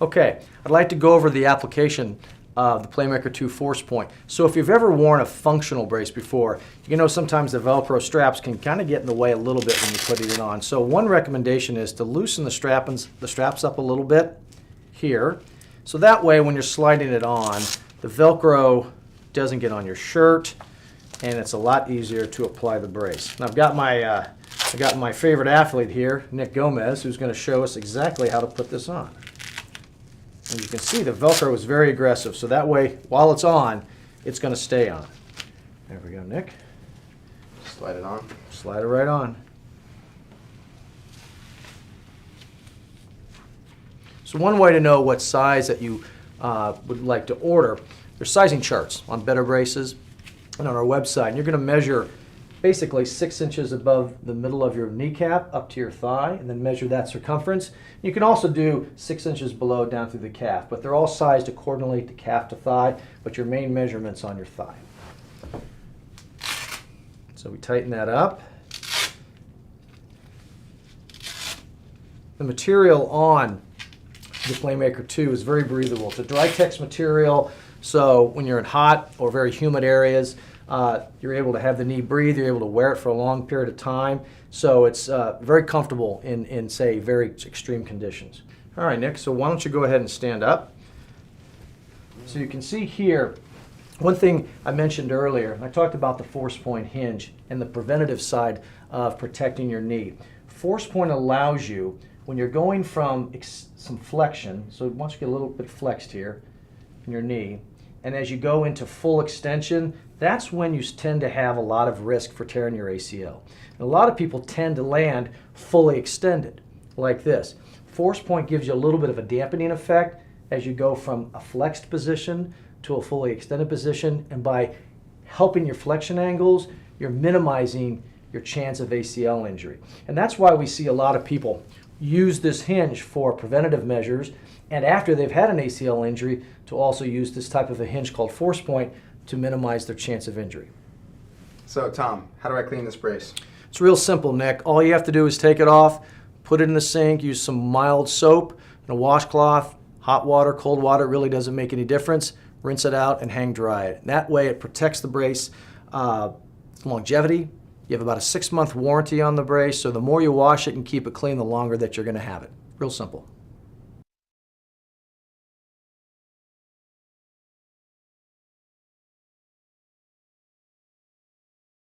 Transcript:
Okay, I'd like to go over the application of the Playmaker II force point. So if you've ever worn a functional brace before, you know sometimes the Velcro straps can kind of get in the way a little bit when you're putting it on. So one recommendation is to loosen the straps up a little bit here. So that way when you're sliding it on, the Velcro doesn't get on your shirt and it's a lot easier to apply the brace. And I've got my favorite athlete here, Nick Gomez, who's going to show us exactly how to put this on. And you can see the Velcro is very aggressive, so that way, while it's on, it's going to stay on. There we go, Nick. Slide it on. Slide it right on. So one way to know what size that you would like to order, there's sizing charts on Better Braces and on our website. And you're going to measure basically 6 inches above the middle of your kneecap up to your thigh, and then measure that circumference. You can also do 6 inches below down through the calf, but they're all sized accordingly to calf to thigh, but your main measurement's on your thigh. So we tighten that up. The material on the Playmaker II is very breathable. It's a dry text material, so when you're in hot or very humid areas, you're able to have the knee breathe, you're able to wear it for a long period of time, so it's very comfortable in, say, very extreme conditions. All right, Nick, so why don't you go ahead and stand up. So you can see here, one thing I mentioned earlier, I talked about the force point hinge and the preventative side of protecting your knee. Force point allows you, when you're going from some flexion, so once you get a little bit flexed here in your knee, and as you go into full extension, that's when you tend to have a lot of risk for tearing your ACL. And a lot of people tend to land fully extended, like this. Force point gives you a little bit of a dampening effect as you go from a flexed position to a fully extended position, and by helping your flexion angles, you're minimizing your chance of ACL injury. And that's why we see a lot of people use this hinge for preventative measures, and after they've had an ACL injury, to also use this type of a hinge called force point to minimize their chance of injury. So Tom, how do I clean this brace? It's real simple, Nick. All you have to do is take it off, put it in the sink, use some mild soap and a washcloth, hot water, cold water, it really doesn't make any difference. Rinse it out and hang dry it. And that way it protects the brace longevity. You have about a 6-month warranty on the brace, so the more you wash it and keep it clean, the longer that you're going to have it. Real simple.